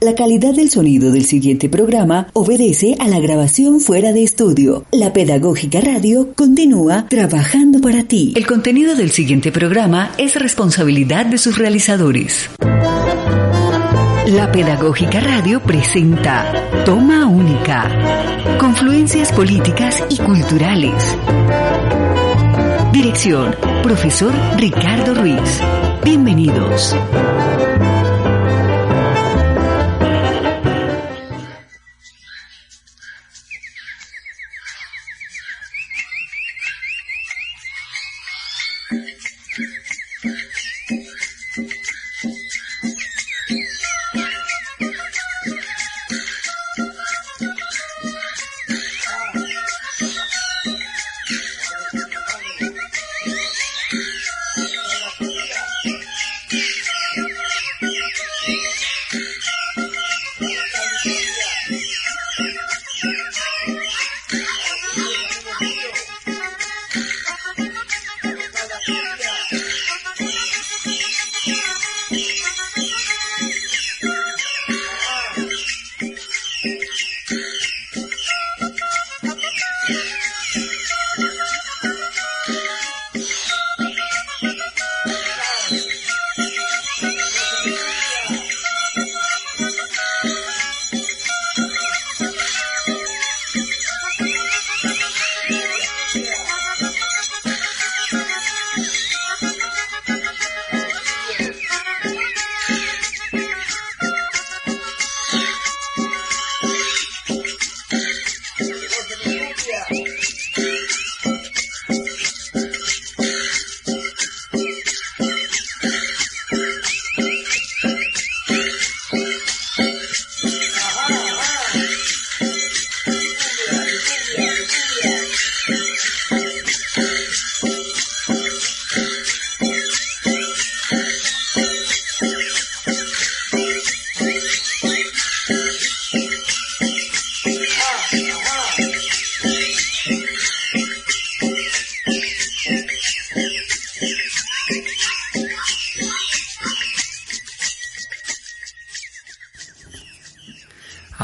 La calidad del sonido del siguiente programa obedece a la grabación fuera de estudio. La Pedagógica Radio continúa trabajando para ti. El contenido del siguiente programa es responsabilidad de sus realizadores. La Pedagógica Radio presenta Toma Única. Confluencias políticas y culturales. Dirección, profesor Ricardo Ruiz. Bienvenidos.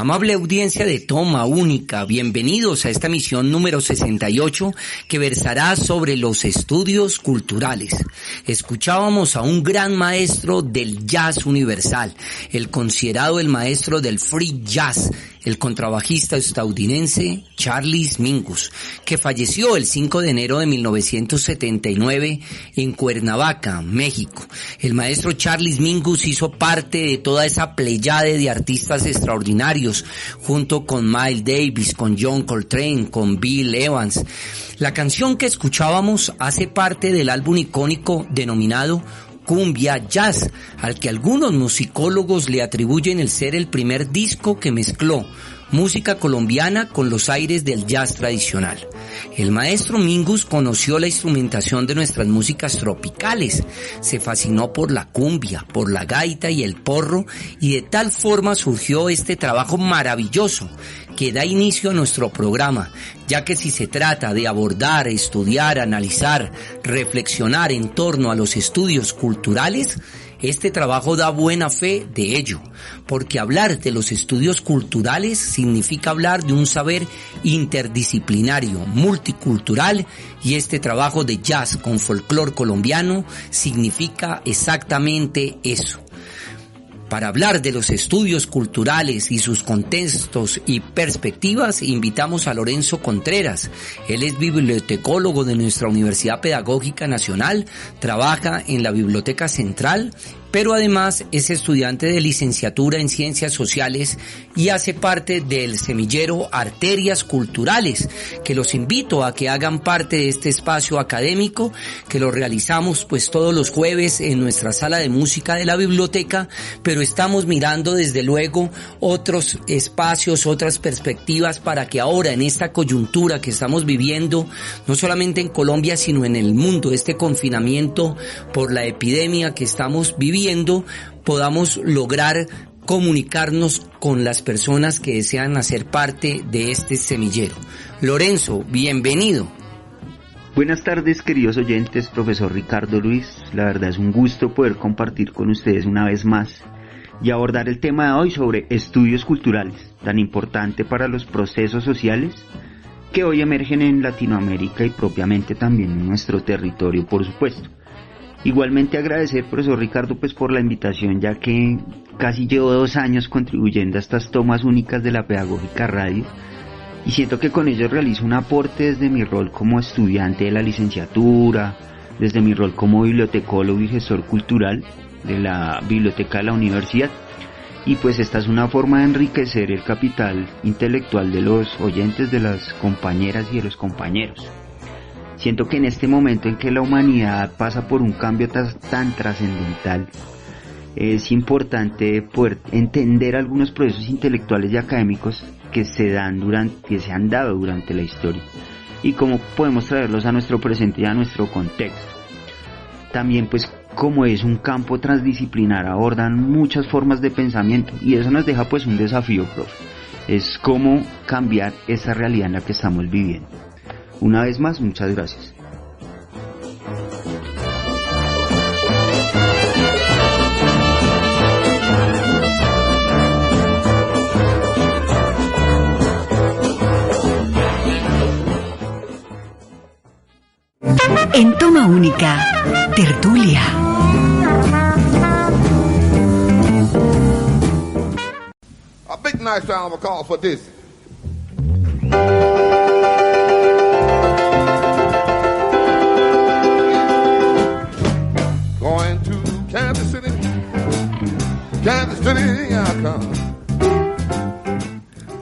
Amable audiencia de Toma Única, bienvenidos a esta emisión número 68 que versará sobre los estudios culturales. Escuchábamos a un gran maestro del jazz universal, el considerado el maestro del free jazz, el contrabajista estadounidense Charles Mingus, que falleció el 5 de enero de 1979 en Cuernavaca, México. El maestro Charles Mingus hizo parte de toda esa pleyade de artistas extraordinarios, junto con Miles Davis, con John Coltrane, con Bill Evans. La canción que escuchábamos hace parte del álbum icónico denominado Cumbia Jazz, al que algunos musicólogos le atribuyen el ser el primer disco que mezcló música colombiana con los aires del jazz tradicional. El maestro Mingus conoció la instrumentación de nuestras músicas tropicales, se fascinó por la cumbia, por la gaita y el porro, y de tal forma surgió este trabajo maravilloso que da inicio a nuestro programa, ya que si se trata de abordar, estudiar, analizar, reflexionar en torno a los estudios culturales, este trabajo da buena fe de ello, porque hablar de los estudios culturales significa hablar de un saber interdisciplinario, multicultural, y este trabajo de jazz con folclore colombiano significa exactamente eso. Para hablar de los estudios culturales y sus contextos y perspectivas, invitamos a Lorenzo Contreras. Él es bibliotecólogo de nuestra Universidad Pedagógica Nacional, trabaja en la Biblioteca Central, pero además es estudiante de licenciatura en Ciencias Sociales y hace parte del semillero Arterias Culturales, que los invito a que hagan parte de este espacio académico, que lo realizamos pues todos los jueves en nuestra sala de música de la biblioteca, pero estamos mirando desde luego otros espacios, otras perspectivas para que ahora en esta coyuntura que estamos viviendo, no solamente en Colombia sino en el mundo, este confinamiento por la epidemia que estamos viviendo, podamos lograr comunicarnos con las personas que desean hacer parte de este semillero. Lorenzo, bienvenido. Buenas tardes, queridos oyentes, profesor Ricardo Ruiz. La verdad es un gusto poder compartir con ustedes una vez más y abordar el tema de hoy sobre estudios culturales, tan importante para los procesos sociales que hoy emergen en Latinoamérica y propiamente también en nuestro territorio, por supuesto. Igualmente agradecer, profesor Ricardo, pues por la invitación, ya que casi llevo 2 años contribuyendo a estas tomas únicas de la Pedagógica Radio, y siento que con ello realizo un aporte desde mi rol como estudiante de la licenciatura, desde mi rol como bibliotecólogo y gestor cultural de la biblioteca de la universidad, y pues esta es una forma de enriquecer el capital intelectual de los oyentes, de las compañeras y de los compañeros. Siento que en este momento en que la humanidad pasa por un cambio tan trascendental, es importante poder entender algunos procesos intelectuales y académicos que se han dado durante la historia y cómo podemos traerlos a nuestro presente y a nuestro contexto. También pues como es un campo transdisciplinar, abordan muchas formas de pensamiento y eso nos deja pues un desafío, profe. Es cómo cambiar esa realidad en la que estamos viviendo. Una vez más, muchas gracias. En Toma Única, Tertulia. A big nice round of applause for this. Going to Kansas City, I come.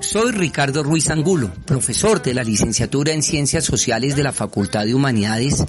Soy Ricardo Ruiz Angulo, profesor de la licenciatura en Ciencias Sociales de la Facultad de Humanidades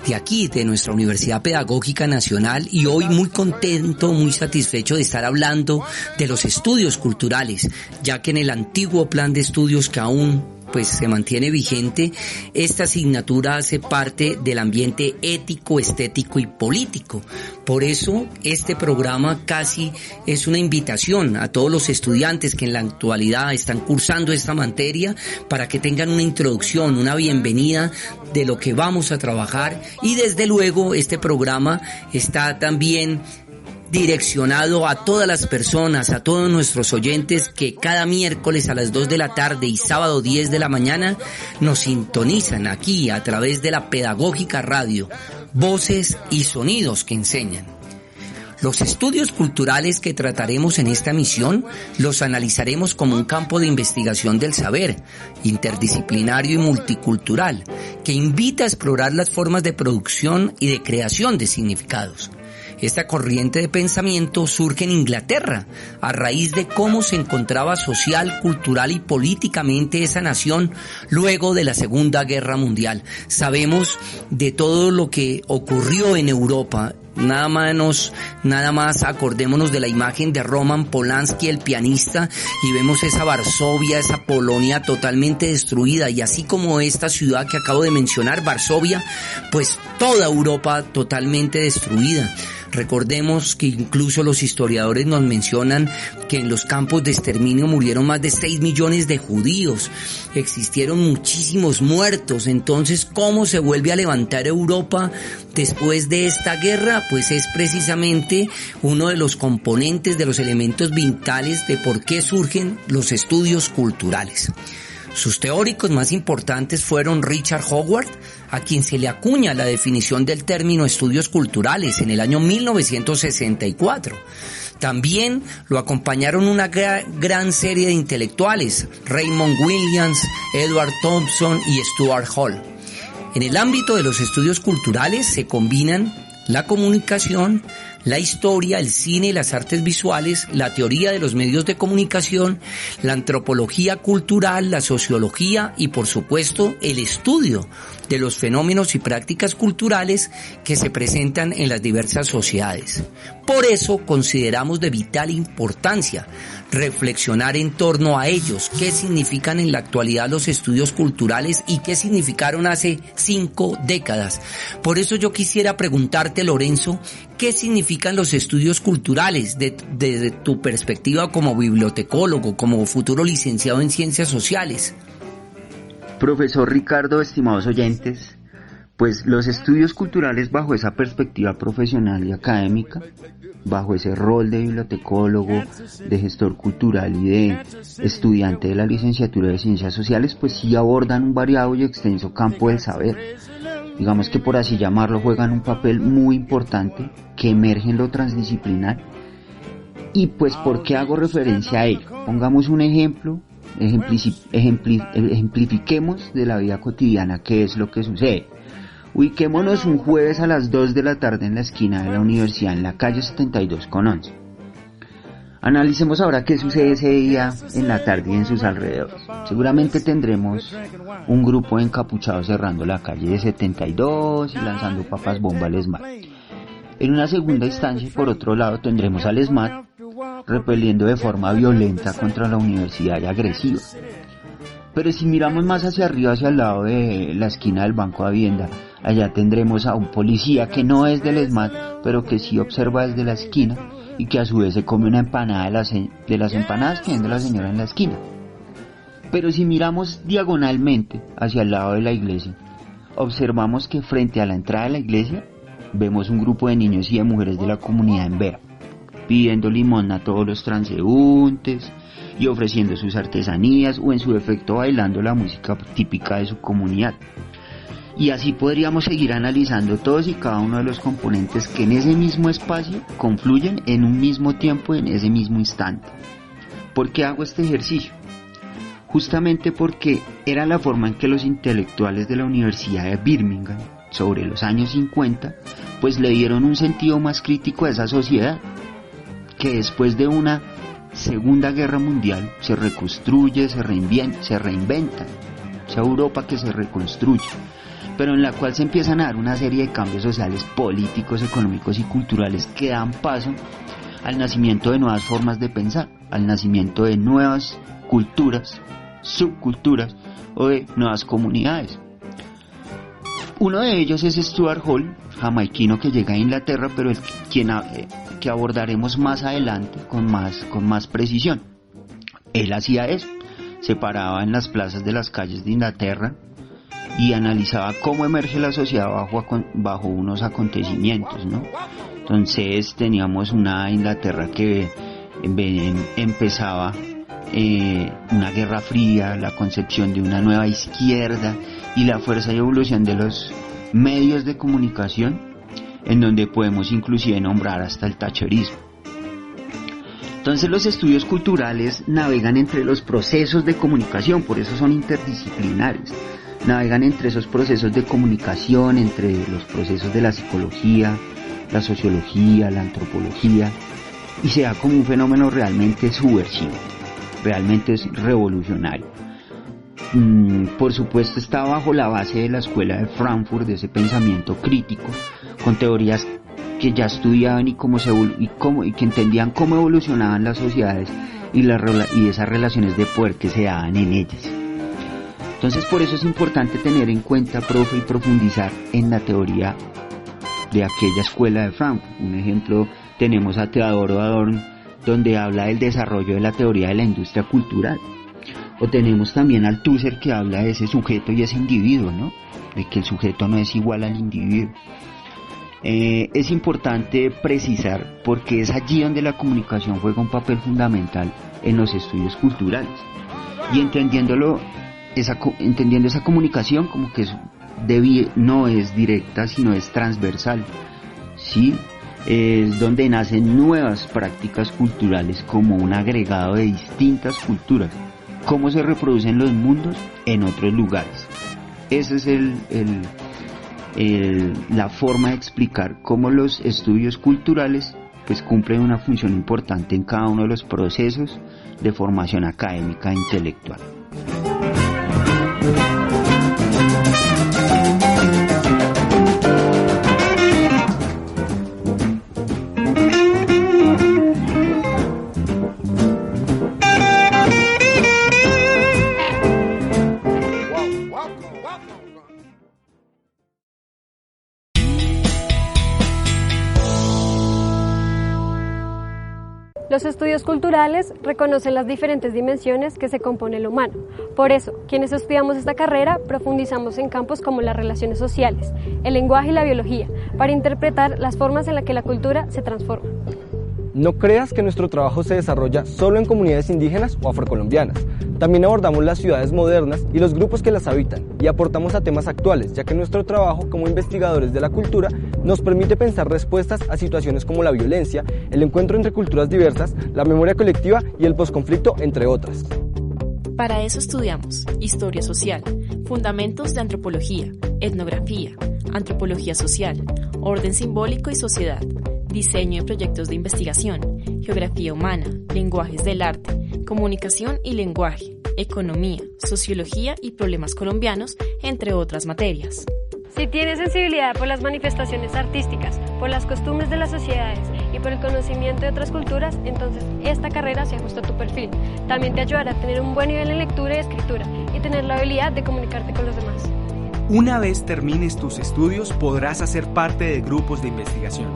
de aquí, de nuestra Universidad Pedagógica Nacional, y hoy muy contento, muy satisfecho de estar hablando de los estudios culturales, ya que en el antiguo plan de estudios que aún pues se mantiene vigente, esta asignatura hace parte del ambiente ético, estético y político. Por eso este programa casi es una invitación a todos los estudiantes que en la actualidad están cursando esta materia para que tengan una introducción, una bienvenida de lo que vamos a trabajar, y desde luego este programa está también direccionado a todas las personas, a todos nuestros oyentes que cada miércoles a las 2 de la tarde y sábado 10 de la mañana nos sintonizan aquí a través de la Pedagógica Radio, voces y sonidos que enseñan. Los estudios culturales que trataremos en esta misión los analizaremos como un campo de investigación del saber, interdisciplinario y multicultural, que invita a explorar las formas de producción y de creación de significados. Esta corriente de pensamiento surge en Inglaterra a raíz de cómo se encontraba social, cultural y políticamente esa nación luego de la Segunda Guerra Mundial. Sabemos de todo lo que ocurrió en Europa. Nada más acordémonos de la imagen de Roman Polanski, el pianista, y vemos esa Varsovia, esa Polonia totalmente destruida, y así como esta ciudad que acabo de mencionar, Varsovia, pues toda Europa totalmente destruida. Recordemos que incluso los historiadores nos mencionan que en los campos de exterminio murieron más de 6 millones de judíos, existieron muchísimos muertos. Entonces, ¿cómo se vuelve a levantar Europa después de esta guerra? Pues es precisamente uno de los componentes, de los elementos vitales de por qué surgen los estudios culturales. Sus teóricos más importantes fueron Richard Howard, a quien se le acuña la definición del término estudios culturales en el año 1964. También lo acompañaron una gran serie de intelectuales, Raymond Williams, Edward Thompson y Stuart Hall. En el ámbito de los estudios culturales se combinan la comunicación, la historia, el cine, las artes visuales, la teoría de los medios de comunicación, la antropología cultural, la sociología y, por supuesto, el estudio de los fenómenos y prácticas culturales que se presentan en las diversas sociedades. Por eso consideramos de vital importancia reflexionar en torno a ellos, qué significan en la actualidad los estudios culturales y qué significaron hace 5 décadas. Por eso yo quisiera preguntarte, Lorenzo, ¿qué significan los estudios culturales desde tu perspectiva como bibliotecólogo, como futuro licenciado en Ciencias Sociales? Profesor Ricardo, estimados oyentes, Pues los estudios culturales bajo esa perspectiva profesional y académica, bajo ese rol de bibliotecólogo, de gestor cultural y de estudiante de la licenciatura de Ciencias Sociales, pues sí abordan un variado y extenso campo del saber. Digamos que por así llamarlo, juegan un papel muy importante que emerge en lo transdisciplinar. Y pues, ¿por qué hago referencia a ello? Pongamos un ejemplo, ejemplifiquemos de la vida cotidiana qué es lo que sucede. Ubiquémonos un jueves a las 2 de la tarde en la esquina de la universidad, en la calle 72 con 11. Analicemos ahora qué sucede ese día en la tarde y en sus alrededores. Seguramente tendremos un grupo de encapuchados cerrando la calle de 72 y lanzando papas bomba al ESMAD. En una segunda instancia, por otro lado, tendremos al ESMAD repeliendo de forma violenta contra la universidad y agresiva. Pero si miramos más hacia arriba, hacia el lado de la esquina del Banco de Hacienda, allá tendremos a un policía que no es del ESMAD, pero que sí observa desde la esquina y que a su vez se come una empanada de las empanadas que vende la señora en la esquina. Pero si miramos diagonalmente hacia el lado de la iglesia, observamos que frente a la entrada de la iglesia vemos un grupo de niños y de mujeres de la comunidad en Vera, pidiendo limosna a todos los transeúntes y ofreciendo sus artesanías o en su defecto bailando la música típica de su comunidad. Y así podríamos seguir analizando todos y cada uno de los componentes que en ese mismo espacio confluyen en un mismo tiempo, en ese mismo instante. ¿Por qué hago este ejercicio? Justamente porque era la forma en que los intelectuales de la Universidad de Birmingham, sobre los años 50, pues le dieron un sentido más crítico a esa sociedad, que después de una Segunda Guerra Mundial se reconstruye, se reinventa, esa Europa que se reconstruye, pero en la cual se empiezan a dar una serie de cambios sociales, políticos, económicos y culturales que dan paso al nacimiento de nuevas formas de pensar, al nacimiento de nuevas culturas, subculturas o de nuevas comunidades. Uno de ellos es Stuart Hall, jamaiquino que llega a Inglaterra, pero que abordaremos más adelante con más precisión. Él hacía eso, se paraba en las plazas de las calles de Inglaterra y analizaba cómo emerge la sociedad bajo unos acontecimientos, ¿no? Entonces teníamos una Inglaterra que empezaba una guerra fría, la concepción de una nueva izquierda y la fuerza y evolución de los medios de comunicación, en donde podemos inclusive nombrar hasta el thatcherismo. Entonces los estudios culturales navegan entre los procesos de comunicación, por eso son interdisciplinares, navegan entre esos procesos de comunicación, entre los procesos de la psicología, la sociología, la antropología, y se da como un fenómeno realmente subversivo, realmente es revolucionario. Por supuesto está bajo la base de la escuela de Frankfurt, de ese pensamiento crítico, con teorías que ya estudiaban y que entendían cómo evolucionaban las sociedades y esas relaciones de poder que se daban en ellas. Entonces por eso es importante tener en cuenta, profe, y profundizar en la teoría de aquella escuela de Frankfurt. Un ejemplo, tenemos a Theodor Adorno, donde habla del desarrollo de la teoría de la industria cultural. O tenemos también al Tusser, que habla de ese sujeto y ese individuo, ¿no? De que el sujeto no es igual al individuo. Es importante precisar porque es allí donde la comunicación juega un papel fundamental en los estudios culturales. Y entendiendo esa comunicación como que no es directa, sino es transversal, ¿sí? Es donde nacen nuevas prácticas culturales como un agregado de distintas culturas. Cómo se reproducen los mundos en otros lugares. Esa es la forma de explicar cómo los estudios culturales pues cumplen una función importante en cada uno de los procesos de formación académica e intelectual. Los estudios culturales reconocen las diferentes dimensiones que se compone el humano. Por eso, quienes estudiamos esta carrera profundizamos en campos como las relaciones sociales, el lenguaje y la biología, para interpretar las formas en las que la cultura se transforma. No creas que nuestro trabajo se desarrolla solo en comunidades indígenas o afrocolombianas. También abordamos las ciudades modernas y los grupos que las habitan y aportamos a temas actuales, ya que nuestro trabajo como investigadores de la cultura nos permite pensar respuestas a situaciones como la violencia, el encuentro entre culturas diversas, la memoria colectiva y el posconflicto, entre otras. Para eso estudiamos historia social, fundamentos de antropología, etnografía, antropología social, orden simbólico y sociedad, diseño de proyectos de investigación, geografía humana, lenguajes del arte, comunicación y lenguaje, economía, sociología y problemas colombianos, entre otras materias. Si tienes sensibilidad por las manifestaciones artísticas, por las costumbres de las sociedades y por el conocimiento de otras culturas, entonces esta carrera se ajusta a tu perfil. También te ayudará a tener un buen nivel en lectura y escritura y tener la habilidad de comunicarte con los demás. Una vez termines tus estudios, podrás hacer parte de grupos de investigación.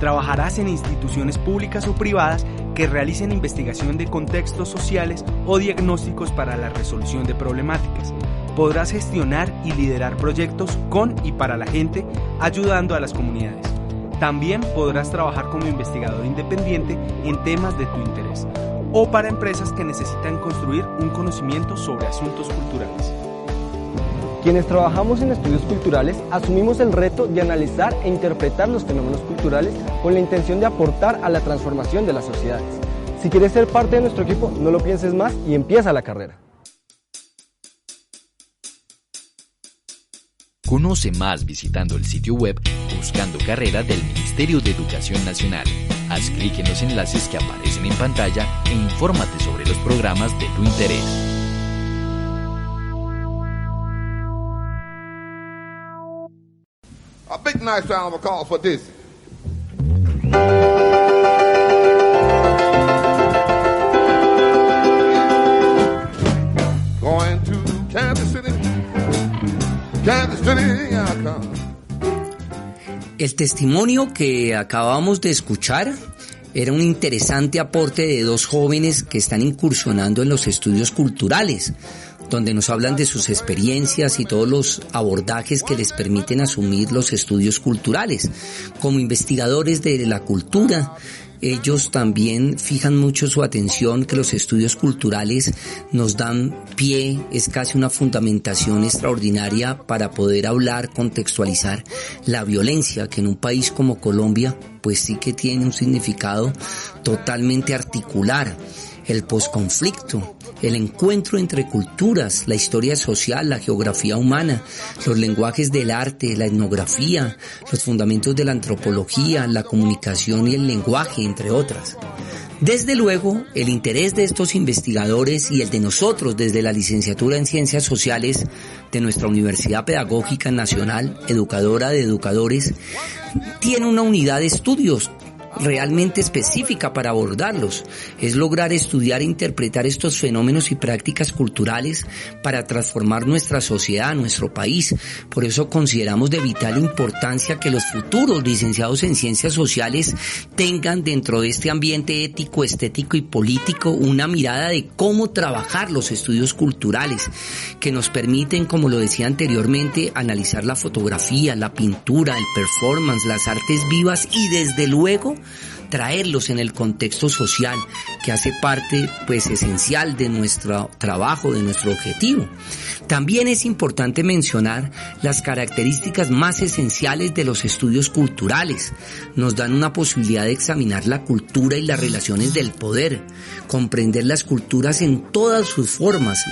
Trabajarás en instituciones públicas o privadas que realicen investigación de contextos sociales o diagnósticos para la resolución de problemáticas. Podrás gestionar y liderar proyectos con y para la gente, ayudando a las comunidades. También podrás trabajar como investigador independiente en temas de tu interés o para empresas que necesitan construir un conocimiento sobre asuntos culturales. Quienes trabajamos en estudios culturales asumimos el reto de analizar e interpretar los fenómenos culturales con la intención de aportar a la transformación de las sociedades. Si quieres ser parte de nuestro equipo, no lo pienses más y empieza la carrera. Conoce más visitando el sitio web Buscando Carrera del Ministerio de Educación Nacional. Haz clic en los enlaces que aparecen en pantalla e infórmate sobre los programas de tu interés. A big nice round of applause for this. Going to Kansas City, Kansas City, I come. El testimonio que acabamos de escuchar era un interesante aporte de dos jóvenes que están incursionando en los estudios culturales, donde nos hablan de sus experiencias y todos los abordajes que les permiten asumir los estudios culturales. Como investigadores de la cultura, ellos también fijan mucho su atención que los estudios culturales nos dan pie, es casi una fundamentación extraordinaria para poder hablar, contextualizar la violencia, que en un país como Colombia pues sí que tiene un significado totalmente articular. El posconflicto, el encuentro entre culturas, la historia social, la geografía humana, los lenguajes del arte, la etnografía, los fundamentos de la antropología, la comunicación y el lenguaje, entre otras. Desde luego, el interés de estos investigadores y el de nosotros desde la licenciatura en Ciencias Sociales de nuestra Universidad Pedagógica Nacional, educadora de educadores, tiene una unidad de estudios realmente específica para abordarlos. Es lograr estudiar e interpretar estos fenómenos y prácticas culturales para transformar nuestra sociedad, nuestro país. Por eso consideramos de vital importancia que los futuros licenciados en Ciencias Sociales tengan dentro de este ambiente ético, estético y político una mirada de cómo trabajar los estudios culturales, que nos permiten, como lo decía anteriormente, analizar la fotografía, la pintura, el performance, las artes vivas y desde luego traerlos en el contexto social que hace parte pues esencial de nuestro trabajo, de nuestro objetivo. También es importante mencionar las características más esenciales de los estudios culturales. Nos dan una posibilidad de examinar la cultura y las relaciones del poder, comprender las culturas en todas sus formas.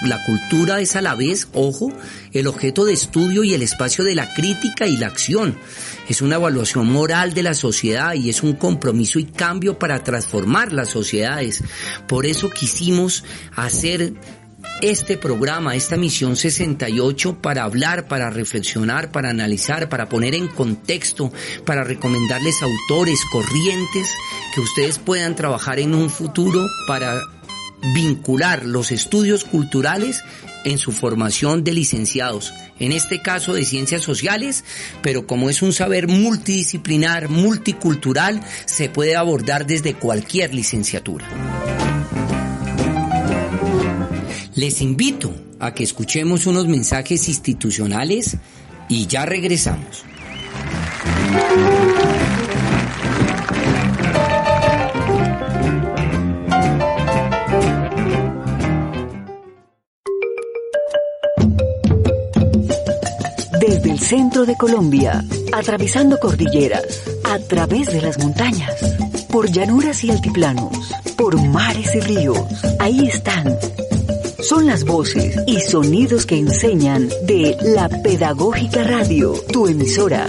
La cultura es a la vez, ojo, el objeto de estudio y el espacio de la crítica y la acción. Es una evaluación moral de la sociedad y es un compromiso y cambio para transformar las sociedades. Por eso quisimos hacer este programa, esta misión 68, para hablar, para reflexionar, para analizar, para poner en contexto, para recomendarles autores, corrientes, que ustedes puedan trabajar en un futuro para vincular los estudios culturales en su formación de licenciados, en este caso de ciencias sociales, pero como es un saber multidisciplinar, multicultural, se puede abordar desde cualquier licenciatura. Les invito a que escuchemos unos mensajes institucionales y ya regresamos. Desde el centro de Colombia, atravesando cordilleras, a través de las montañas, por llanuras y altiplanos, por mares y ríos, ahí están. Son las voces y sonidos que enseñan de La Pedagógica Radio, tu emisora.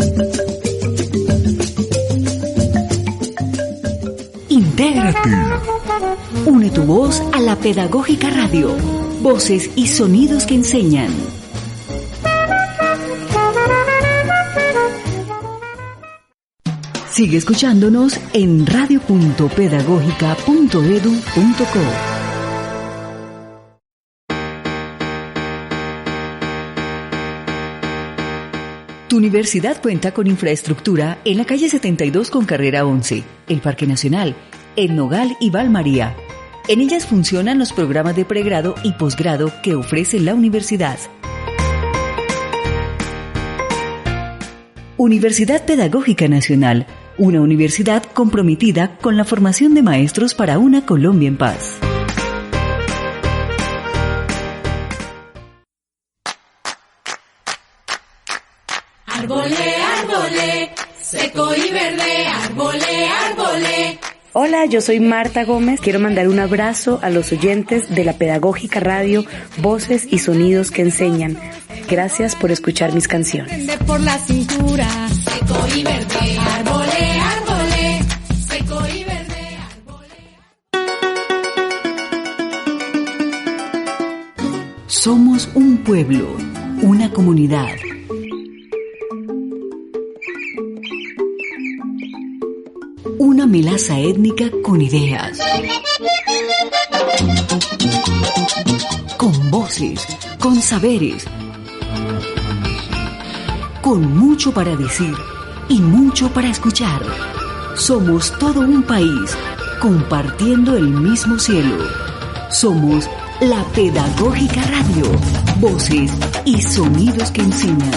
Intégrate. Une tu voz a La Pedagógica Radio. Voces y sonidos que enseñan. Sigue escuchándonos en radio.pedagogica.edu.co. Tu universidad cuenta con infraestructura en la calle 72 con carrera 11, el Parque Nacional, El Nogal y Valmaría. En ellas funcionan los programas de pregrado y posgrado que ofrece la universidad. Universidad Pedagógica Nacional, una universidad comprometida con la formación de maestros para una Colombia en paz. Arbolé, arbolé, seco y verde, arbolé, arbolé. Hola, yo soy Marta Gómez. Quiero mandar un abrazo a los oyentes de La Pedagógica Radio, voces y sonidos que enseñan. Gracias por escuchar mis canciones. Por la cintura, seco y verde, arbolé, arbolé, seco y verde, arbolé. Somos un pueblo, una comunidad. Una melaza étnica con ideas, con voces, con saberes, con mucho para decir y mucho para escuchar. Somos todo un país compartiendo el mismo cielo. Somos La Pedagógica Radio, voces y sonidos que enseñan.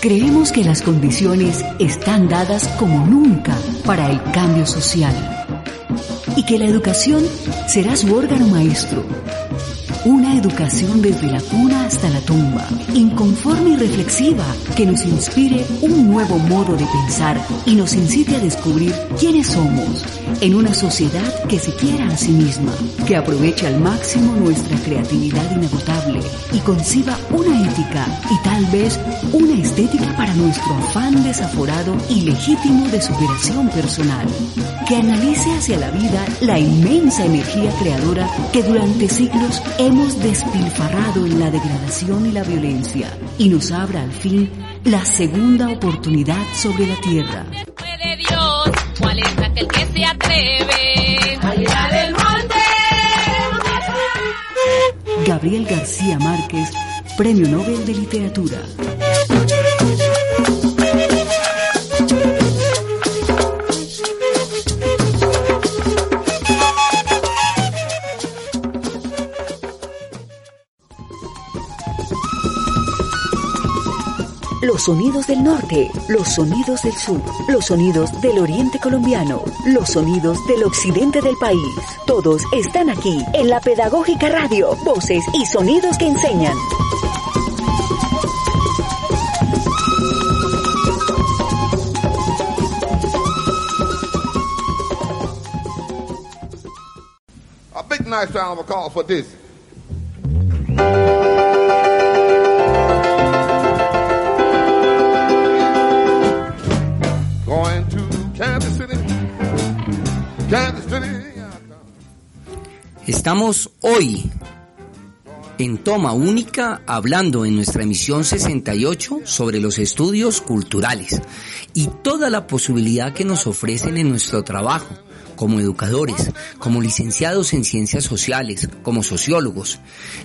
Creemos que las condiciones están dadas como nunca para el cambio social y que la educación será su órgano maestro. Una educación desde la cuna hasta la tumba, inconforme y reflexiva, que nos inspire un nuevo modo de pensar y nos incite a descubrir quiénes somos en una sociedad que se quiera a sí misma, que aproveche al máximo nuestra creatividad inagotable y conciba una ética y tal vez una estética para nuestro afán desaforado y legítimo de superación personal, que analice hacia la vida la inmensa energía creadora que durante siglos hemos despilfarrado en la degradación y la violencia y nos abra al fin la segunda oportunidad sobre la tierra. Después de Dios, ¿cuál es aquel que se atreve a llegar del monte? Gabriel García Márquez, Premio Nobel de Literatura. Los sonidos del norte, los sonidos del sur, los sonidos del oriente colombiano, los sonidos del occidente del país. Todos están aquí en La Pedagógica Radio, voces y sonidos que enseñan. A big nice round of applause for this. Estamos hoy en toma única, hablando en nuestra emisión 68 sobre los estudios culturales y toda la posibilidad que nos ofrecen en nuestro trabajo, como educadores, como licenciados en ciencias sociales, como sociólogos,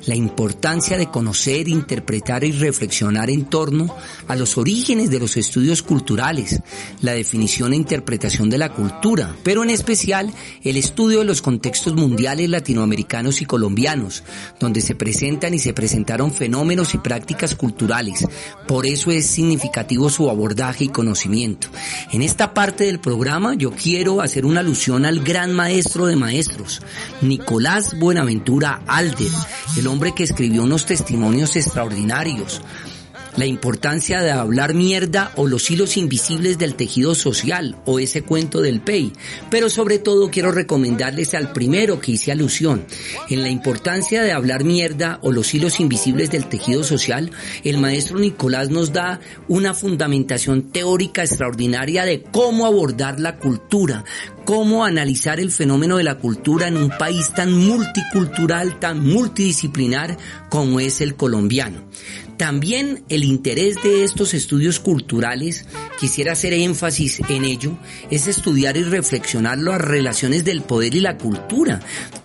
la importancia de conocer, interpretar y reflexionar en torno a los orígenes de los estudios culturales, la definición e interpretación de la cultura, pero en especial el estudio de los contextos mundiales latinoamericanos y colombianos, donde se presentan y se presentaron fenómenos y prácticas culturales. Por eso es significativo su abordaje y conocimiento. En esta parte del programa yo quiero hacer una alusión al gran maestro de maestros, Nicolás Buenaventura Alder, el hombre que escribió unos testimonios extraordinarios. La importancia de hablar mierda o los hilos invisibles del tejido social o ese cuento del PEI, pero sobre todo quiero recomendarles al primero que hice alusión. En la importancia de hablar mierda o los hilos invisibles del tejido social, el maestro Nicolás nos da una fundamentación teórica extraordinaria de cómo abordar la cultura, cómo analizar el fenómeno de la cultura en un país tan multicultural, tan multidisciplinar como es el colombiano. También el interés de estos estudios culturales, quisiera hacer énfasis en ello, es estudiar y reflexionar las relaciones del poder y la cultura,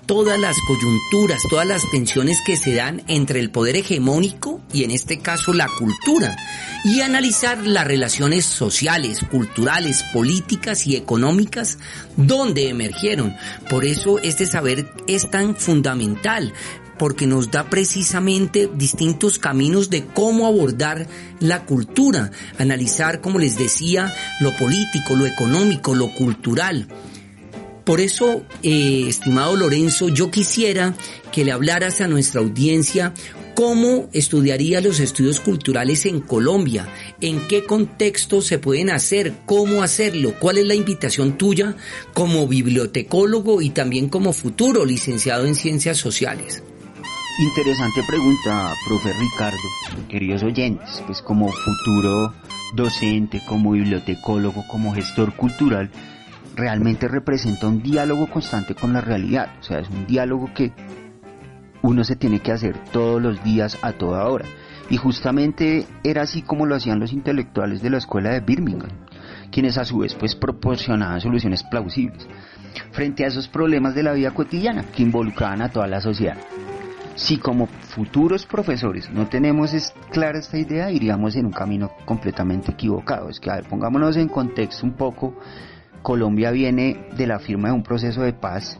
todas las coyunturas, todas las tensiones que se dan entre el poder hegemónico y en este caso la cultura, y analizar las relaciones sociales, culturales, políticas y económicas donde emergieron. Por eso este saber es tan fundamental, porque nos da precisamente distintos caminos de cómo abordar la cultura, analizar, como les decía, lo político, lo económico, lo cultural. Por eso, estimado Lorenzo, yo quisiera que le hablaras a nuestra audiencia cómo estudiaría los estudios culturales en Colombia, en qué contexto se pueden hacer, cómo hacerlo, cuál es la invitación tuya como bibliotecólogo y también como futuro licenciado en ciencias sociales. Interesante pregunta, profe Ricardo, queridos oyentes. Pues como futuro docente, como bibliotecólogo, como gestor cultural, realmente representa un diálogo constante con la realidad. O sea, es un diálogo que uno se tiene que hacer todos los días, a toda hora. Y justamente era así como lo hacían los intelectuales de la escuela de Birmingham, quienes a su vez pues proporcionaban soluciones plausibles frente a esos problemas de la vida cotidiana que involucraban a toda la sociedad. Si como futuros profesores no tenemos clara esta idea, iríamos en un camino completamente equivocado. Es que, a ver, pongámonos en contexto un poco. Colombia viene de la firma de un proceso de paz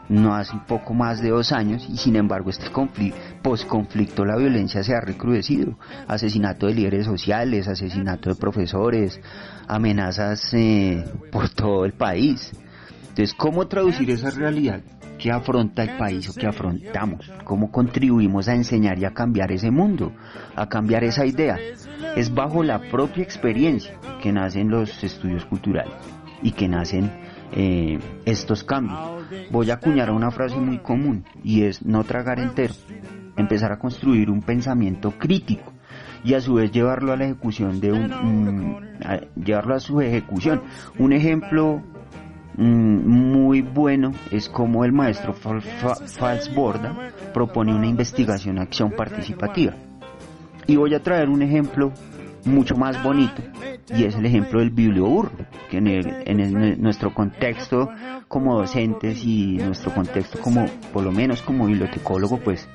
no hace un poco más de 2 años, y sin embargo este posconflicto, la violencia se ha recrudecido. Asesinato de líderes sociales, asesinato de profesores, amenazas por todo el país. Entonces, ¿cómo traducir esa realidad que afronta el país o que afrontamos? ¿Cómo contribuimos a enseñar y a cambiar ese mundo, a cambiar esa idea? Es bajo la propia experiencia que nacen los estudios culturales y que nacen estos cambios. Voy a acuñar una frase muy común, y es no tragar entero, empezar a construir un pensamiento crítico y a su vez llevarlo a la ejecución llevarlo a su ejecución. Un ejemplo muy bueno es como el maestro Falsborda propone una investigación-acción participativa. Y voy a traer un ejemplo mucho más bonito, y es el ejemplo del biblioburro, que en nuestro contexto como docentes y nuestro contexto como, por lo menos como bibliotecólogo, pues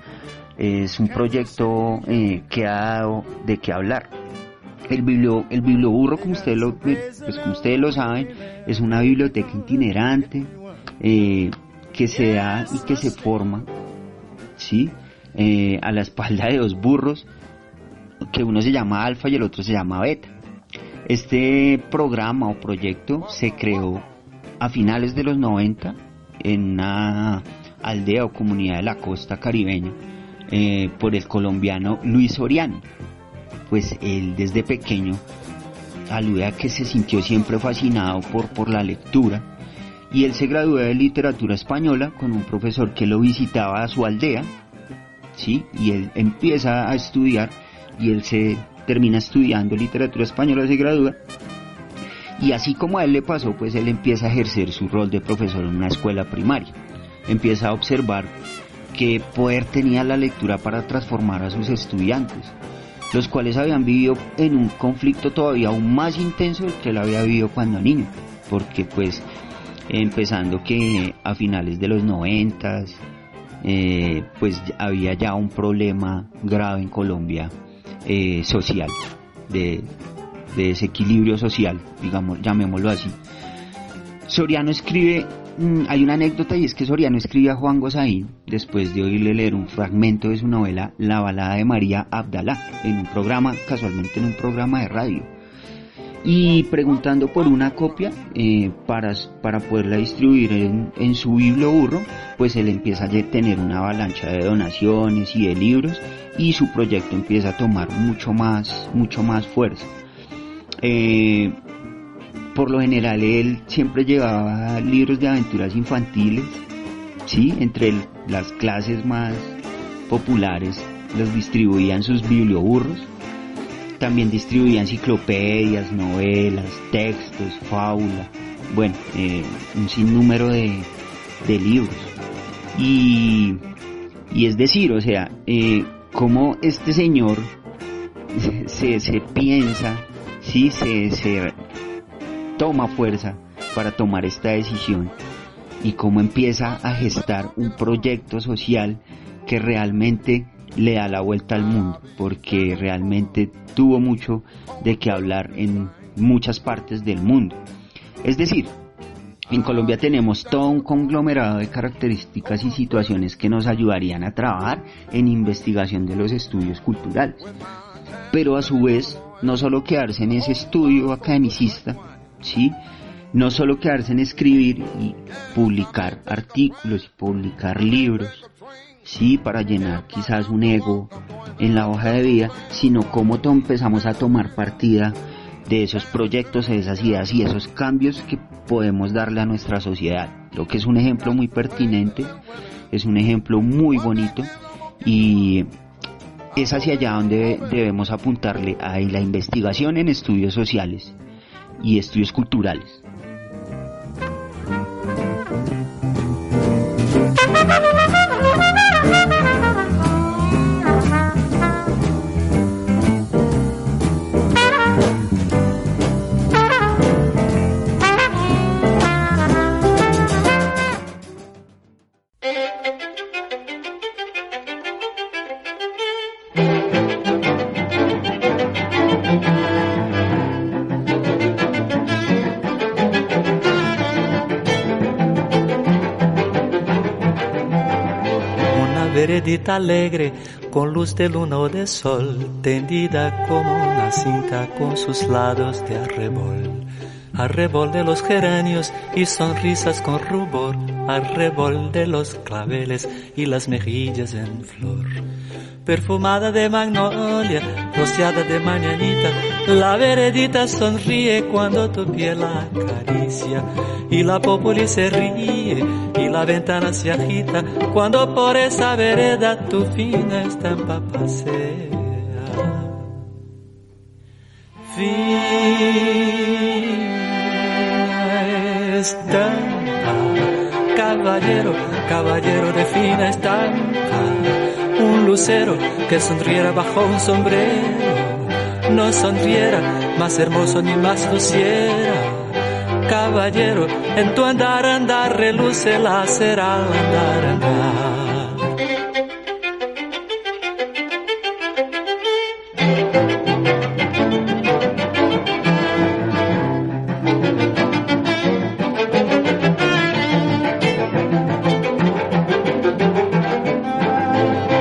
es un proyecto que ha dado de qué hablar. El biblioburro, como ustedes lo saben, es una biblioteca itinerante que se da y que se forma, ¿sí? A la espalda de 2 burros, que uno se llama Alfa y el otro se llama Beta. Este programa o proyecto se creó a finales de los 90 en una aldea o comunidad de la costa caribeña por el colombiano Luis Soriano. Pues él desde pequeño alude a que se sintió siempre fascinado por la lectura, y él se graduó de literatura española con un profesor que lo visitaba a su aldea, ¿sí? Y él empieza a estudiar, y él se termina estudiando literatura española, se gradúa, y así como a él le pasó, pues él empieza a ejercer su rol de profesor en una escuela primaria. Empieza a observar qué poder tenía la lectura para transformar a sus estudiantes, los cuales habían vivido en un conflicto todavía aún más intenso del que él había vivido cuando niño, porque pues empezando que a finales de los 90s pues había ya un problema grave en Colombia social, de desequilibrio social, digamos, llamémoslo así. Soriano escribe, hay una anécdota, y es que Soriano escribe a Juan Gosaín después de oírle leer un fragmento de su novela La balada de María Abdalá, en un programa, casualmente en un programa de radio, y preguntando por una copia para poderla distribuir en su biblioburro, pues él empieza a tener una avalancha de donaciones y de libros, y su proyecto empieza a tomar mucho más fuerza. Por lo general él siempre llevaba libros de aventuras infantiles, ¿sí? Entre las clases más populares los distribuía en sus biblioburros. También distribuía enciclopedias, novelas, textos, fábula, bueno, un sinnúmero de libros. Y es decir, o sea, cómo este señor se piensa, sí, se toma fuerza para tomar esta decisión, y cómo empieza a gestar un proyecto social que realmente le da la vuelta al mundo, porque realmente tuvo mucho de qué hablar en muchas partes del mundo. Es decir, en Colombia tenemos todo un conglomerado de características y situaciones que nos ayudarían a trabajar en investigación de los estudios culturales, pero a su vez no solo quedarse en ese estudio academicista, ¿sí? No solo quedarse en escribir y publicar artículos y publicar libros, sí, para llenar quizás un ego en la hoja de vida, sino cómo empezamos a tomar partida de esos proyectos, de esas ideas y esos cambios que podemos darle a nuestra sociedad. Creo que es un ejemplo muy pertinente, es un ejemplo muy bonito, y es hacia allá donde debemos apuntarle a la investigación en estudios sociales y estudios culturales. Veredita alegre, con luz de luna o de sol, tendida como una cinta con sus lados de arrebol. Arrebol de los geranios y sonrisas con rubor, arrebol de los claveles y las mejillas en flor. Perfumada de magnolia, rociada de mañanita, la veredita sonríe cuando tu piel la acaricia, y la populi se ríe y la ventana se agita cuando por esa vereda tu fina estampa pasea. Fina estampa, caballero, caballero de fina estampa, un lucero que sonriera bajo un sombrero, no sonriera más hermoso ni más luciera. Caballero, en tu andar, andar, reluce la cera al andar, andar.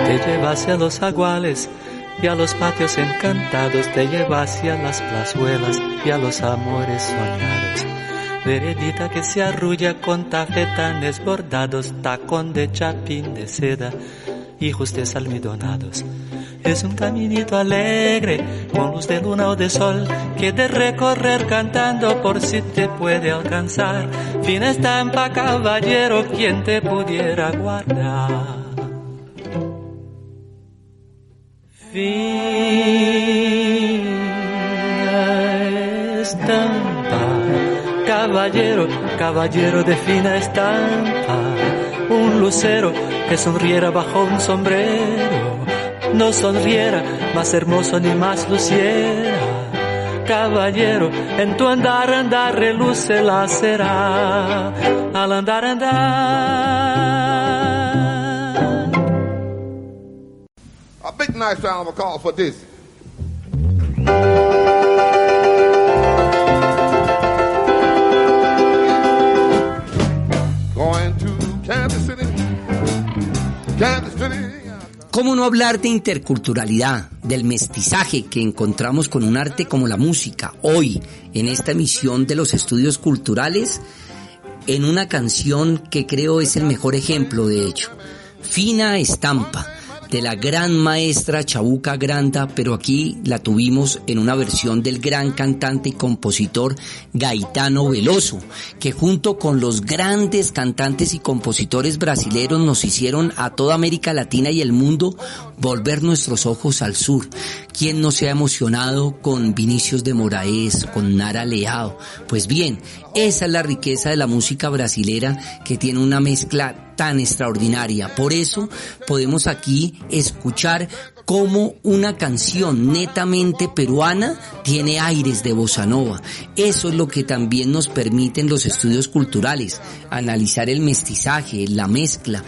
Te lleva hacia los aguales y a los patios encantados, te lleva hacia las plazuelas y a los amores soñados. Veredita que se arrulla con tafetanes bordados, tacón de chapín de seda, hijos de almidonados. Es un caminito alegre, con luz de luna o de sol, que de recorrer cantando por si te puede alcanzar. Fina estampa, caballero, quien te pudiera guardar. Fina estampa, caballero, caballero de fina estampa, un lucero que sonriera bajo un sombrero, no sonriera más hermoso ni más luciera. Caballero, en tu andar, andar, reluce la cera, al andar, andar. A big nice round of applause for this. Going to Kansas City, Kansas City. ¿Cómo no hablar de interculturalidad, del mestizaje que encontramos con un arte como la música? Hoy, en esta emisión de los estudios culturales, en una canción que creo es el mejor ejemplo de ello. Fina Estampa, de la gran maestra Chabuca Granda, pero aquí la tuvimos en una versión del gran cantante y compositor Gaetano Veloso, que junto con los grandes cantantes y compositores brasileños nos hicieron a toda América Latina y el mundo volver nuestros ojos al sur. ¿Quién no se ha emocionado con Vinicius de Moraes, con Nara Leao? Pues bien, esa es la riqueza de la música brasilera, que tiene una mezcla tan extraordinaria. Por eso podemos aquí escuchar cómo una canción netamente peruana tiene aires de bossa nova. Eso es lo que también nos permiten los estudios culturales, analizar el mestizaje, la mezcla,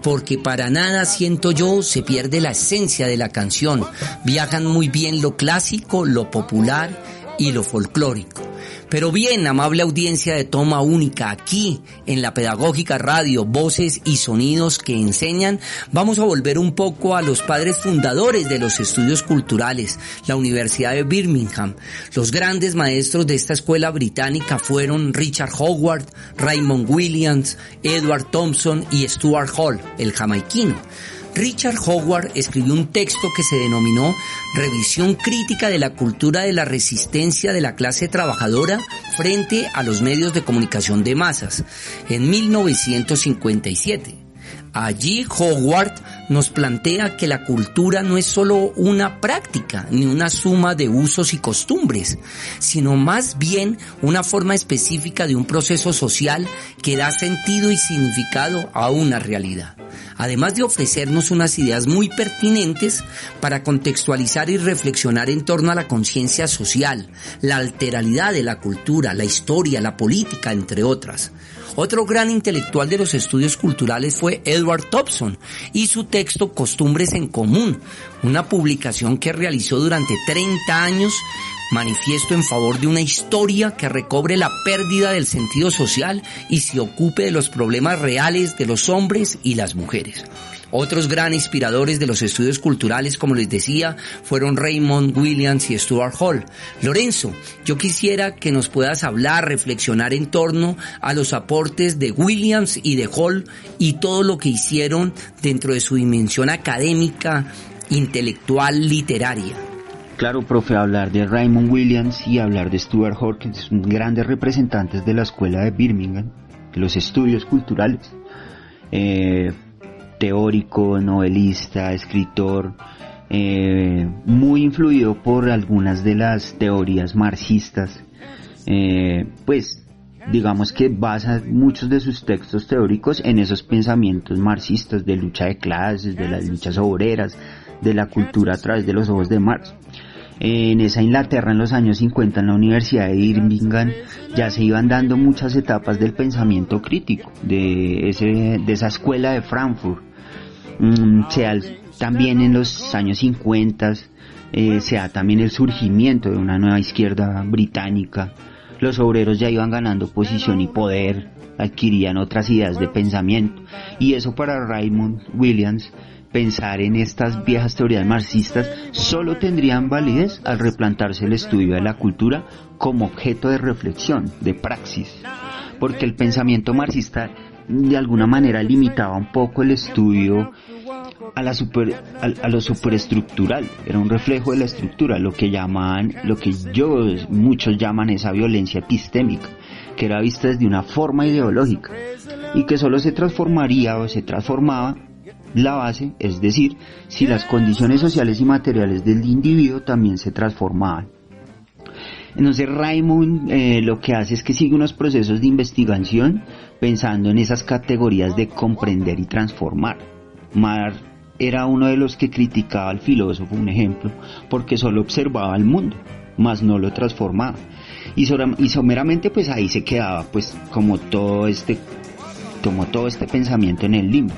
porque para nada, siento yo, se pierde la esencia de la canción. Viajan muy bien lo clásico, lo popular y lo folclórico. Pero bien, amable audiencia de Toma Única, aquí en la Pedagógica Radio, voces y sonidos que enseñan, vamos a volver un poco a los padres fundadores de los estudios culturales, la Universidad de Birmingham. Los grandes maestros de esta escuela británica fueron Richard Howard, Raymond Williams, Edward Thompson y Stuart Hall, el jamaiquino. Richard Howard escribió un texto que se denominó Revisión crítica de la cultura de la resistencia de la clase trabajadora frente a los medios de comunicación de masas, en 1957. Allí Howard nos plantea que la cultura no es solo una práctica ni una suma de usos y costumbres, sino más bien una forma específica de un proceso social que da sentido y significado a una realidad. Además de ofrecernos unas ideas muy pertinentes para contextualizar y reflexionar en torno a la conciencia social, la alteralidad de la cultura, la historia, la política, entre otras. Otro gran intelectual de los estudios culturales fue Edward Thompson y su texto Costumbres en Común, una publicación que realizó durante 30 años, manifiesto en favor de una historia que recobre la pérdida del sentido social y se ocupe de los problemas reales de los hombres y las mujeres. Otros gran inspiradores de los estudios culturales, como les decía, fueron Raymond Williams y Stuart Hall. Lorenzo, yo quisiera que nos puedas hablar, reflexionar en torno a los aportes de Williams y de Hall y todo lo que hicieron dentro de su dimensión académica, intelectual, literaria. Claro, profe, hablar de Raymond Williams y hablar de Stuart Hall, que son grandes representantes de la escuela de Birmingham, de los estudios culturales. Teórico, novelista, escritor, muy influido por algunas de las teorías marxistas, pues digamos que basa muchos de sus textos teóricos en esos pensamientos marxistas de lucha de clases, de las luchas obreras, de la cultura a través de los ojos de Marx. En esa Inglaterra en los años 50, en la Universidad de Birmingham, ya se iban dando muchas etapas del pensamiento crítico de esa escuela de Frankfurt. También en los años 50 se da también el surgimiento de una nueva izquierda británica. Los obreros ya iban ganando posición y poder, adquirían otras ideas de pensamiento, y eso para Raymond Williams, pensar en estas viejas teorías marxistas solo tendrían validez al replantarse el estudio de la cultura como objeto de reflexión, de praxis, porque el pensamiento marxista de alguna manera limitaba un poco el estudio a lo superestructural, era un reflejo de la estructura, lo que muchos llaman esa violencia epistémica, que era vista desde una forma ideológica y que solo se transformaría o se transformaba la base, es decir, si las condiciones sociales y materiales del individuo también se transformaban. Entonces Raymond lo que hace es que sigue unos procesos de investigación pensando en esas categorías de comprender y transformar. Marx era uno de los que criticaba al filósofo, un ejemplo, porque solo observaba el mundo, mas no lo transformaba. Y someramente pues ahí se quedaba pues como todo este pensamiento en el limbo.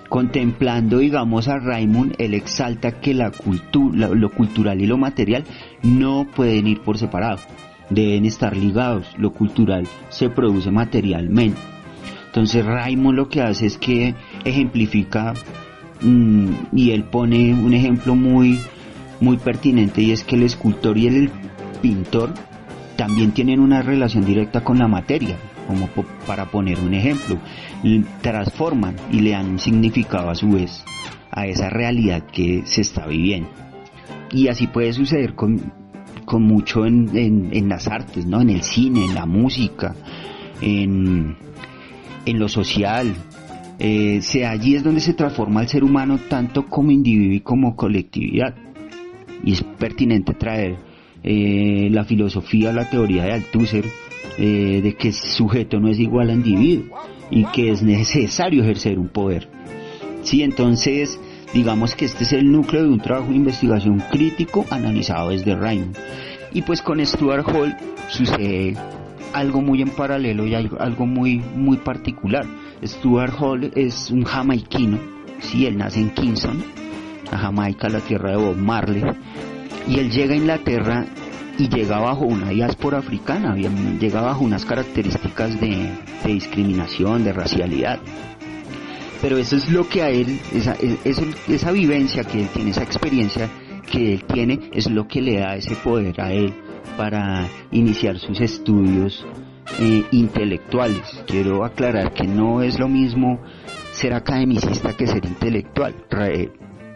Contemplando, digamos, a Raymond, él exalta que lo cultural y lo material no pueden ir por separado, deben estar ligados. Lo cultural se produce materialmente. Entonces Raymond lo que hace es que ejemplifica, y él pone un ejemplo muy, muy pertinente, y es que el escultor y el pintor también tienen una relación directa con la materia, como para poner un ejemplo, transforman y le dan un significado a su vez a esa realidad que se está viviendo. Y así puede suceder con mucho en las artes, ¿no? En el cine, en la música, en lo social. Allí es donde se transforma el ser humano tanto como individuo y como colectividad. Y es pertinente traer la filosofía, la teoría de Althusser, de que el sujeto no es igual a individuo y que es necesario ejercer un poder. Sí, entonces digamos que este es el núcleo de un trabajo de investigación crítico analizado desde Raymond. Y pues con Stuart Hall sucede algo muy en paralelo y algo muy, muy particular. Stuart Hall es un jamaiquino, sí, él nace en Kingston, a Jamaica, la tierra de Bob Marley, y él llega a Inglaterra y llega bajo una diáspora africana, llega bajo unas características de discriminación, de racialidad. Pero eso es lo que a él, esa vivencia que él tiene, esa experiencia que él tiene, es lo que le da ese poder a él para iniciar sus estudios intelectuales. Quiero aclarar que no es lo mismo ser academicista que ser intelectual.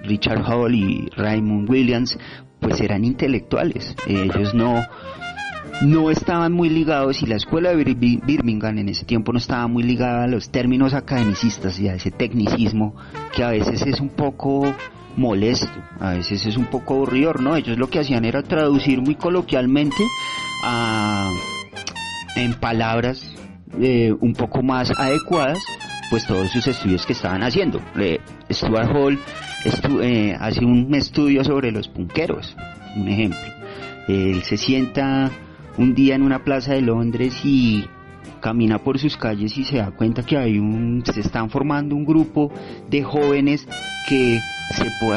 Richard Hall y Raymond Williams pues eran intelectuales, ellos no estaban muy ligados, y la escuela de Birmingham en ese tiempo no estaba muy ligada a los términos academicistas y a ese tecnicismo que a veces es un poco molesto, a veces es un poco aburridor, ¿no? Ellos lo que hacían era traducir muy coloquialmente en palabras un poco más adecuadas pues todos sus estudios que estaban haciendo. Stuart Hall hace un estudio sobre los punqueros, un ejemplo. Él se sienta un día en una plaza de Londres y camina por sus calles y se da cuenta que se están formando un grupo de jóvenes que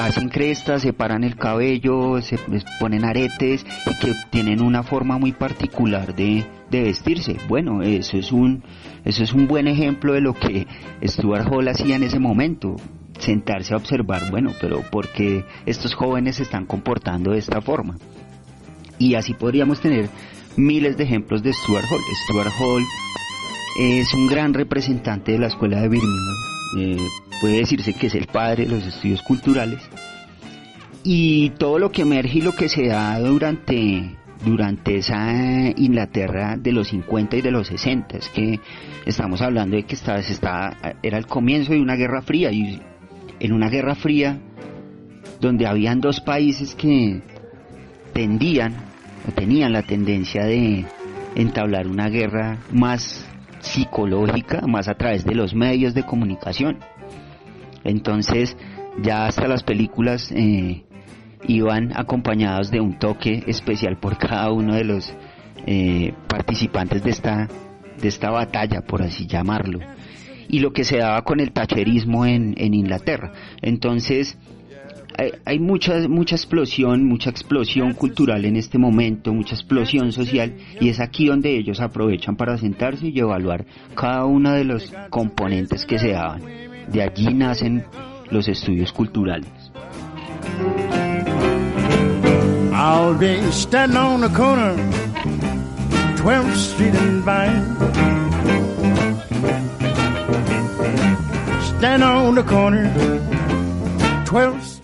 hacen crestas, se paran el cabello, se ponen aretes y que tienen una forma muy particular de vestirse. Bueno, eso es un buen ejemplo de lo que Stuart Hall hacía en ese momento, sentarse a observar, bueno, pero ¿por qué estos jóvenes se están comportando de esta forma? Y así podríamos tener miles de ejemplos de Stuart Hall. Stuart Hall es un gran representante de la escuela de Birmingham, puede decirse que es el padre de los estudios culturales, y todo lo que emerge y lo que se da durante esa Inglaterra de los 50 y de los 60, es que estamos hablando de que era el comienzo de una guerra fría, y en una guerra fría donde habían dos países que tenían la tendencia de entablar una guerra más psicológica, más a través de los medios de comunicación. Entonces ya hasta las películas iban acompañados de un toque especial por cada uno de los participantes de esta batalla, por así llamarlo, y lo que se daba con el thatcherismo en Inglaterra. Entonces hay mucha explosión cultural en este momento, mucha explosión social, y es aquí donde ellos aprovechan para sentarse y evaluar cada uno de los componentes que se daban. De allí nacen los estudios culturales. I'll be standing on the corner, 12th Street and Vine. Stand on the corner, 12th Street.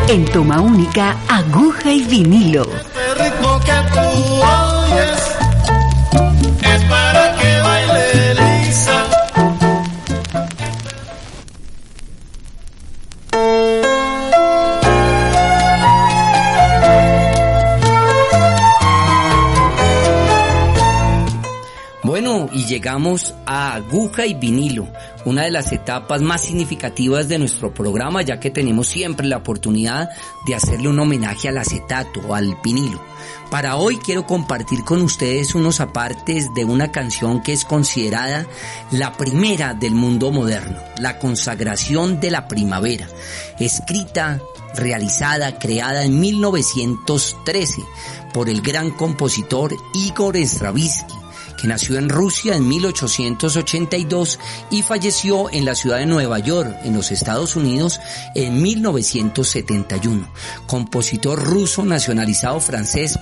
En toma única, aguja y vinilo. Este ritmo que tú oyes es para que baile Lisa. Bueno, y llegamos a aguja y vinilo, una de las etapas más significativas de nuestro programa, ya que tenemos siempre la oportunidad de hacerle un homenaje al acetato, al vinilo. Para hoy quiero compartir con ustedes unos apartes de una canción que es considerada la primera del mundo moderno, La consagración de la primavera, escrita, realizada, creada en 1913 por el gran compositor Igor Stravinsky, que nació en Rusia en 1882 y falleció en la ciudad de Nueva York, en los Estados Unidos, en 1971. Compositor ruso nacionalizado francés,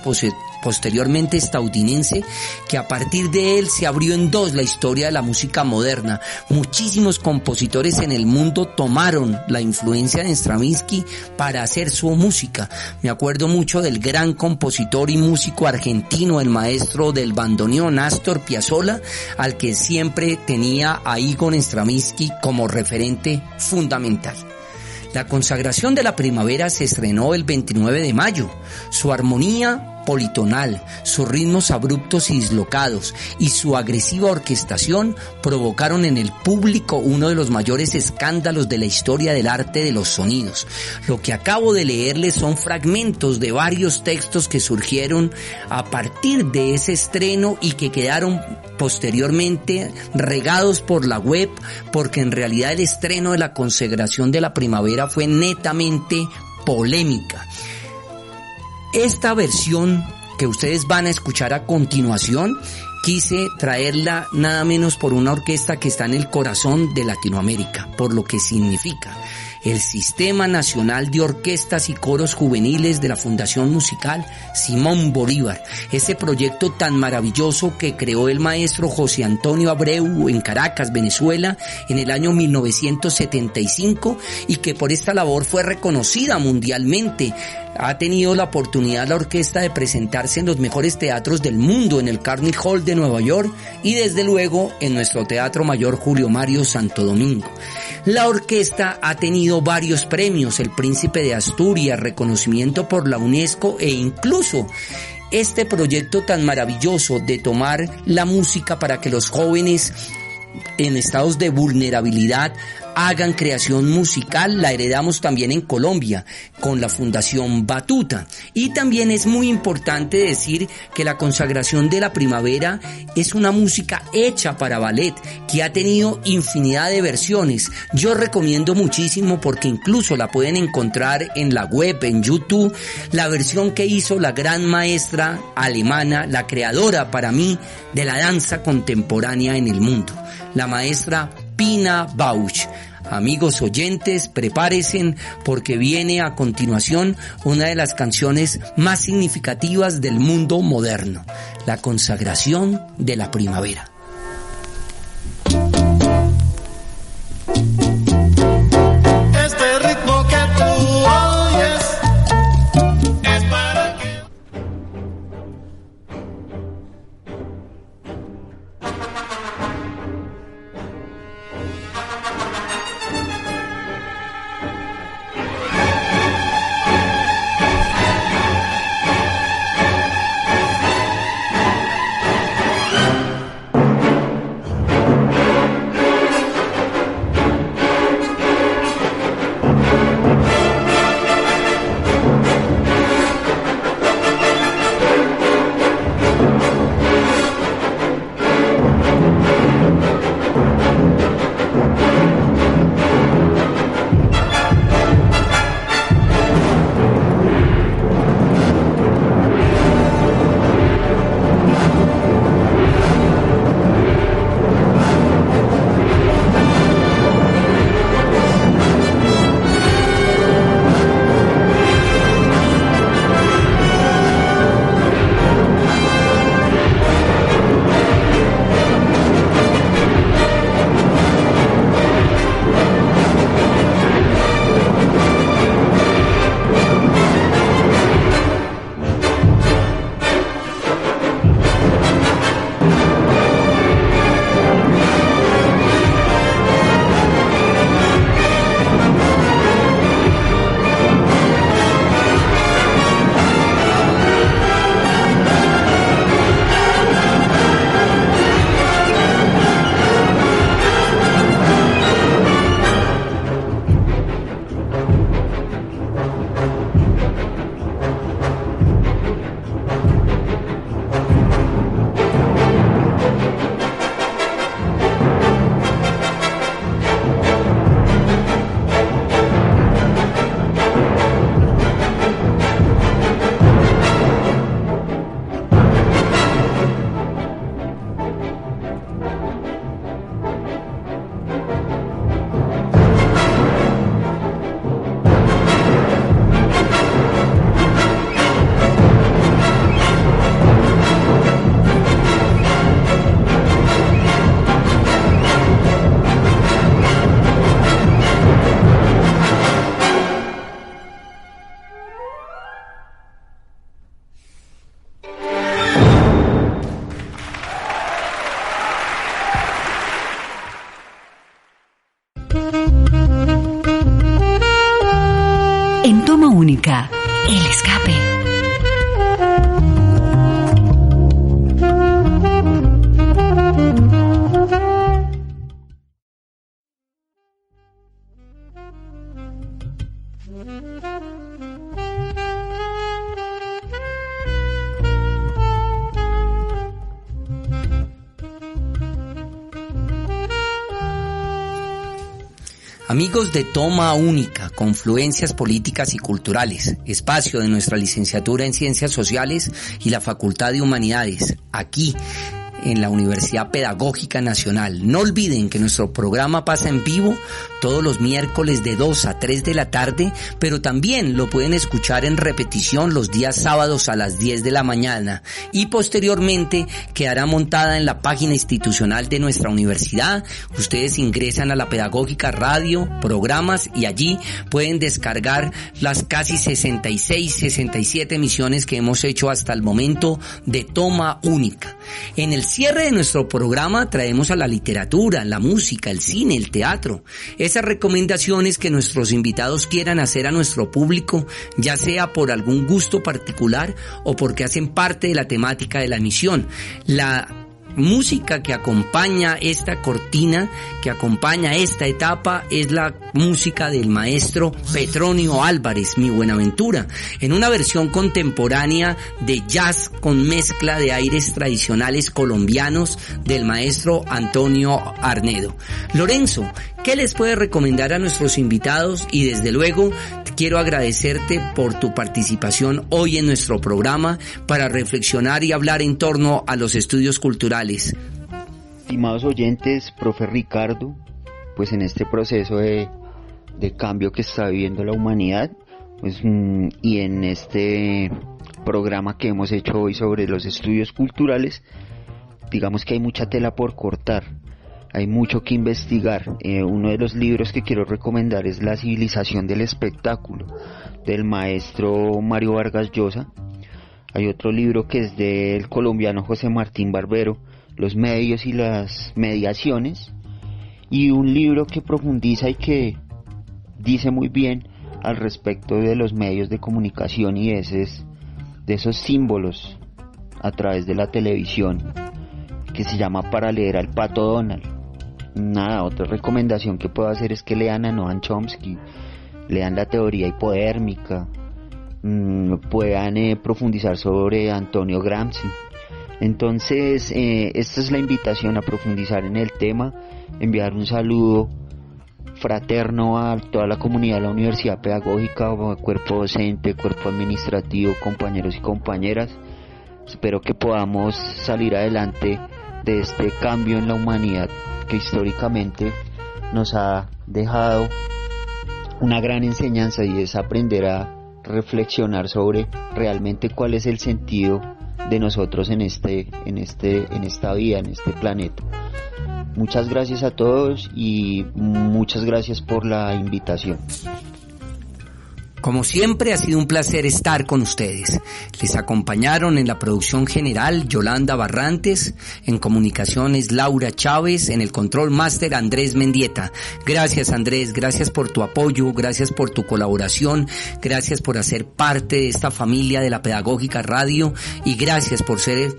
posteriormente estadounidense, que a partir de él se abrió en dos la historia de la música moderna. Muchísimos compositores en el mundo tomaron la influencia de Stravinsky para hacer su música. Me acuerdo mucho del gran compositor y músico argentino, el maestro del bandoneón, Astor Piazzolla, al que siempre tenía a Igor Stravinsky como referente fundamental. La consagración de la primavera se estrenó el 29 de mayo. Su armonía politonal, sus ritmos abruptos y dislocados y su agresiva orquestación provocaron en el público uno de los mayores escándalos de la historia del arte de los sonidos. Lo que acabo de leerles son fragmentos de varios textos que surgieron a partir de ese estreno y que quedaron posteriormente regados por la web, porque en realidad el estreno de la consagración de la primavera fue netamente polémica. Esta versión que ustedes van a escuchar a continuación, quise traerla nada menos por una orquesta que está en el corazón de Latinoamérica, por lo que significa el Sistema Nacional de Orquestas y Coros Juveniles de la Fundación Musical Simón Bolívar, ese proyecto tan maravilloso que creó el maestro José Antonio Abreu en Caracas, Venezuela, en el año 1975, y que por esta labor fue reconocida mundialmente. Ha tenido la oportunidad la orquesta de presentarse en los mejores teatros del mundo, en el Carnegie Hall de Nueva York y desde luego en nuestro Teatro Mayor Julio Mario Santo Domingo. La orquesta ha tenido varios premios, el Príncipe de Asturias, reconocimiento por la UNESCO e incluso este proyecto tan maravilloso de tomar la música para que los jóvenes en estados de vulnerabilidad hagan creación musical, la heredamos también en Colombia con la Fundación Batuta. Y también es muy importante decir que la consagración de la primavera es una música hecha para ballet que ha tenido infinidad de versiones. Yo recomiendo muchísimo, porque incluso la pueden encontrar en la web, en YouTube, la versión que hizo la gran maestra alemana, la creadora para mí de la danza contemporánea en el mundo, la maestra Pina Bausch. Amigos oyentes, prepárense porque viene a continuación una de las canciones más significativas del mundo moderno, la consagración de la primavera. Este ritmo que tú oyes es para que... Amigos de Toma Única, Confluencias Políticas y Culturales, espacio de nuestra licenciatura en Ciencias Sociales y la Facultad de Humanidades, aquí en la Universidad Pedagógica Nacional. No olviden que nuestro programa pasa en vivo todos los miércoles de 2 a 3 de la tarde, pero también lo pueden escuchar en repetición los días sábados a las 10 de la mañana y posteriormente quedará montada en la página institucional de nuestra universidad. Ustedes ingresan a la Pedagógica Radio, programas, y allí pueden descargar las casi 67 emisiones que hemos hecho hasta el momento de Toma Única. En el cierre de nuestro programa traemos a la literatura, la música, el cine, el teatro, esas recomendaciones que nuestros invitados quieran hacer a nuestro público, ya sea por algún gusto particular o porque hacen parte de la temática de la emisión. La música que acompaña esta cortina, que acompaña esta etapa, es la música del maestro Petronio Álvarez, Mi Buenaventura, en una versión contemporánea de jazz con mezcla de aires tradicionales colombianos del maestro Antonio Arnedo. Lorenzo, ¿qué les puede recomendar a nuestros invitados? Y desde luego quiero agradecerte por tu participación hoy en nuestro programa para reflexionar y hablar en torno a los estudios culturales. Estimados oyentes, profe Ricardo, pues en este proceso de cambio que está viviendo la humanidad, pues, y en este programa que hemos hecho hoy sobre los estudios culturales, digamos que hay mucha tela por cortar. Hay mucho que investigar. Uno de los libros que quiero recomendar es La civilización del espectáculo, del maestro Mario Vargas Llosa. Hay otro libro que es del colombiano José Martín Barbero, Los medios y las mediaciones. Y un libro que profundiza y que dice muy bien al respecto de los medios de comunicación y de esos símbolos a través de la televisión, que se llama Para leer al Pato Donald. Nada, otra recomendación que puedo hacer es que lean a Noam Chomsky, lean la teoría hipodérmica, puedan profundizar sobre Antonio Gramsci. Entonces, esta es la invitación a profundizar en el tema, enviar un saludo fraterno a toda la comunidad de la Universidad Pedagógica, cuerpo docente, cuerpo administrativo, compañeros y compañeras. Espero que podamos salir adelante de este cambio en la humanidad que históricamente nos ha dejado una gran enseñanza, y es aprender a reflexionar sobre realmente cuál es el sentido de nosotros en esta vida, en este planeta. Muchas gracias a todos y muchas gracias por la invitación. Como siempre, ha sido un placer estar con ustedes. Les acompañaron en la producción general Yolanda Barrantes, en comunicaciones Laura Chávez, en el control máster Andrés Mendieta. Gracias, Andrés, gracias por tu apoyo, gracias por tu colaboración, gracias por hacer parte de esta familia de la Pedagógica Radio y gracias por ser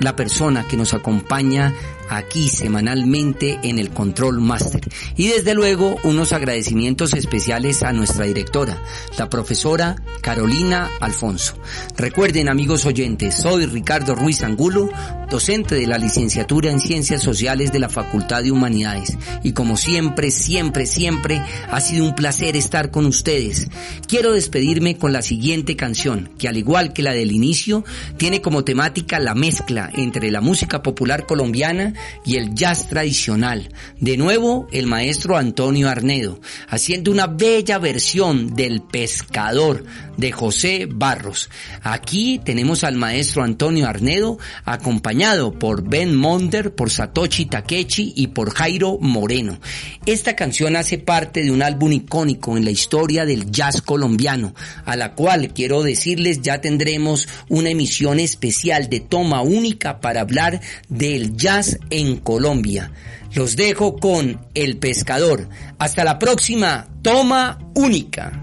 la persona que nos acompaña aquí semanalmente en el Control Master. Y desde luego unos agradecimientos especiales a nuestra directora, la profesora Carolina Alfonso. Recuerden, amigos oyentes, soy Ricardo Ruiz Angulo, docente de la licenciatura en Ciencias Sociales de la Facultad de Humanidades. Y como siempre ha sido un placer estar con ustedes. Quiero despedirme con la siguiente canción, que al igual que la del inicio, tiene como temática la mezcla entre la música popular colombiana y el jazz tradicional. De nuevo, el maestro Antonio Arnedo, haciendo una bella versión del Pescador de José Barros. Aquí tenemos al maestro Antonio Arnedo, acompañado por Ben Monder, por Satoshi Takechi y por Jairo Moreno. Esta canción hace parte de un álbum icónico en la historia del jazz colombiano, a la cual quiero decirles ya tendremos una emisión especial de Toma Única para hablar del jazz en Colombia. Los dejo con El Pescador. Hasta la próxima Toma Única.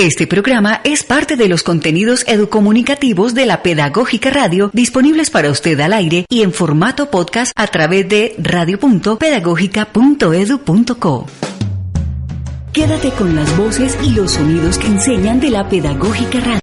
Este programa es parte de los contenidos educomunicativos de la Pedagógica Radio, disponibles para usted al aire y en formato podcast a través de radio.pedagogica.edu.co. Quédate con las voces y los sonidos que enseñan de la Pedagógica Radio.